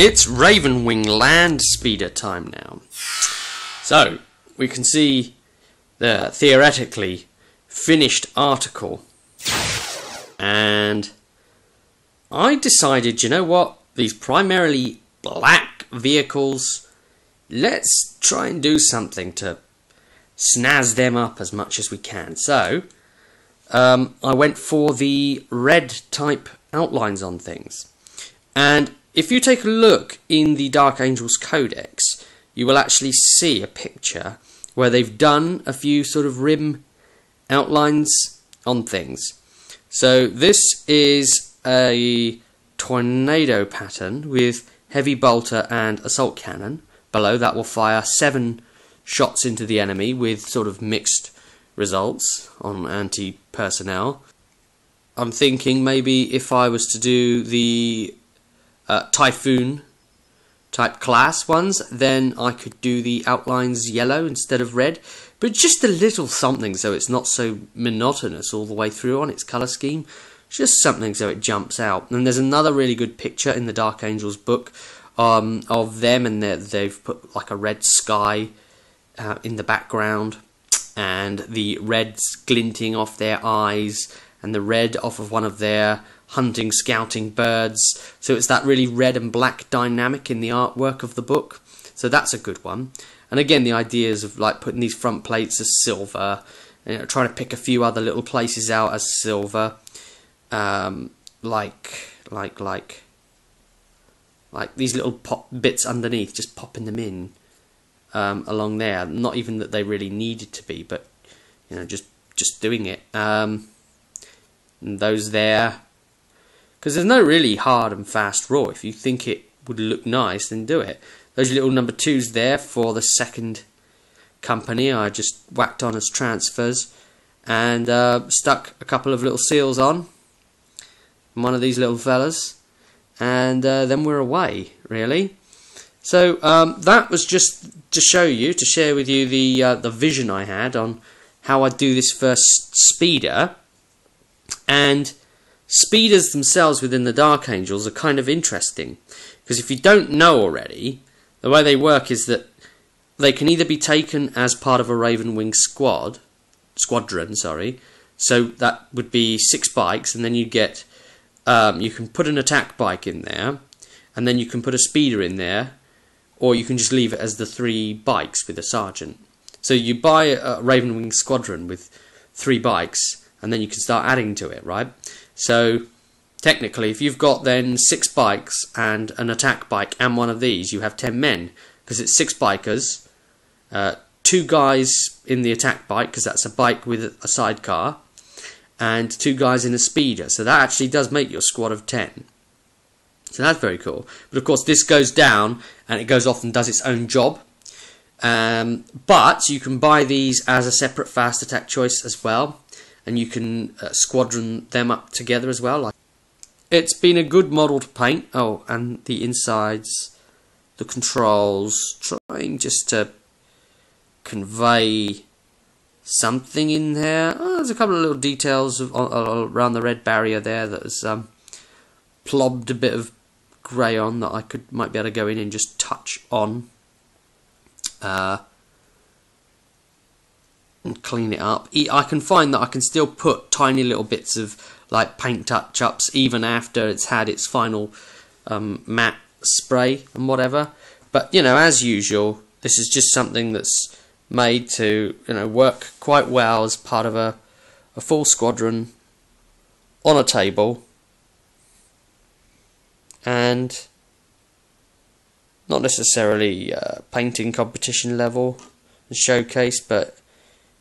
It's Ravenwing land speeder time now. So, we can see the theoretically finished article. And I decided, you know what? These primarily black vehicles, let's try and do something to snazz them up as much as we can. So, I went for the red type outlines on things. And if you take a look in the Dark Angels Codex, you will actually see a picture where they've done a few sort of rim outlines on things. So this is a tornado pattern with heavy bolter and assault cannon. Below that will fire 7 shots into the enemy with sort of mixed results on anti-personnel. I'm thinking maybe if I was to do the Typhoon type class ones, then I could do the outlines yellow instead of red, but just a little something so it's not so monotonous all the way through on its colour scheme, just something so it jumps out. And there's another really good picture in the Dark Angels book of them, and they've put like a red sky in the background, and the reds glinting off their eyes, and the red off of one of their hunting, scouting birds. So it's that really red and black dynamic in the artwork of the book. So that's a good one. And again, the ideas of like putting these front plates as silver, and trying to pick a few other little places out as silver, like these little pop bits underneath, just popping them in along there. Not even that they really needed to be, but you know, just doing it. And those there. Because there's no really hard and fast raw. If you think it would look nice, then do it. Those little number 2s there for the second company, I just whacked on as transfers and stuck a couple of little seals on one of these little fellas, and then we're away, really. So that was just to show you, to share with you the vision I had on how I'd do this first speeder. And speeders themselves within the Dark Angels are kind of interesting, because if you don't know already, the way they work is that they can either be taken as part of a Ravenwing squadron, so that would be 6 bikes, and then you get, you can put an attack bike in there, and then you can put a speeder in there, or you can just leave it as the 3 bikes with a sergeant. So you buy a Ravenwing squadron with 3 bikes, and then you can start adding to it, right? So, technically, if you've got then 6 bikes and an attack bike and one of these, you have 10 men. Because it's 6 bikers, 2 guys in the attack bike, because that's a bike with a sidecar, and 2 guys in a speeder. So that actually does make your squad of 10. So that's very cool. But of course, this goes down, and it goes off and does its own job. But you can buy these as a separate fast attack choice as well. And you can squadron them up together as well. It's been a good model to paint. Oh, and the insides, the controls, trying just to convey something in there. Oh, there's a couple of little details around the red barrier there that has plobbed a bit of grey on that I might be able to go in and just touch on. And clean it up. I can find that I can still put tiny little bits of like paint touch-ups even after it's had its final matte spray and whatever. But you know, as usual, this is just something that's made to, you know, work quite well as part of a full squadron on a table, and not necessarily painting competition level and showcase, but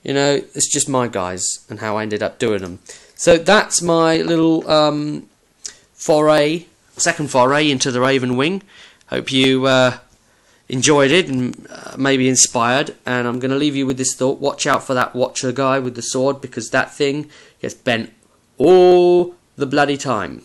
you know, it's just my guys and how I ended up doing them. So that's my little second foray into the Ravenwing. Hope you enjoyed it and maybe inspired. And I'm going to leave you with this thought. Watch out for that Watcher guy with the sword, because that thing gets bent all the bloody time.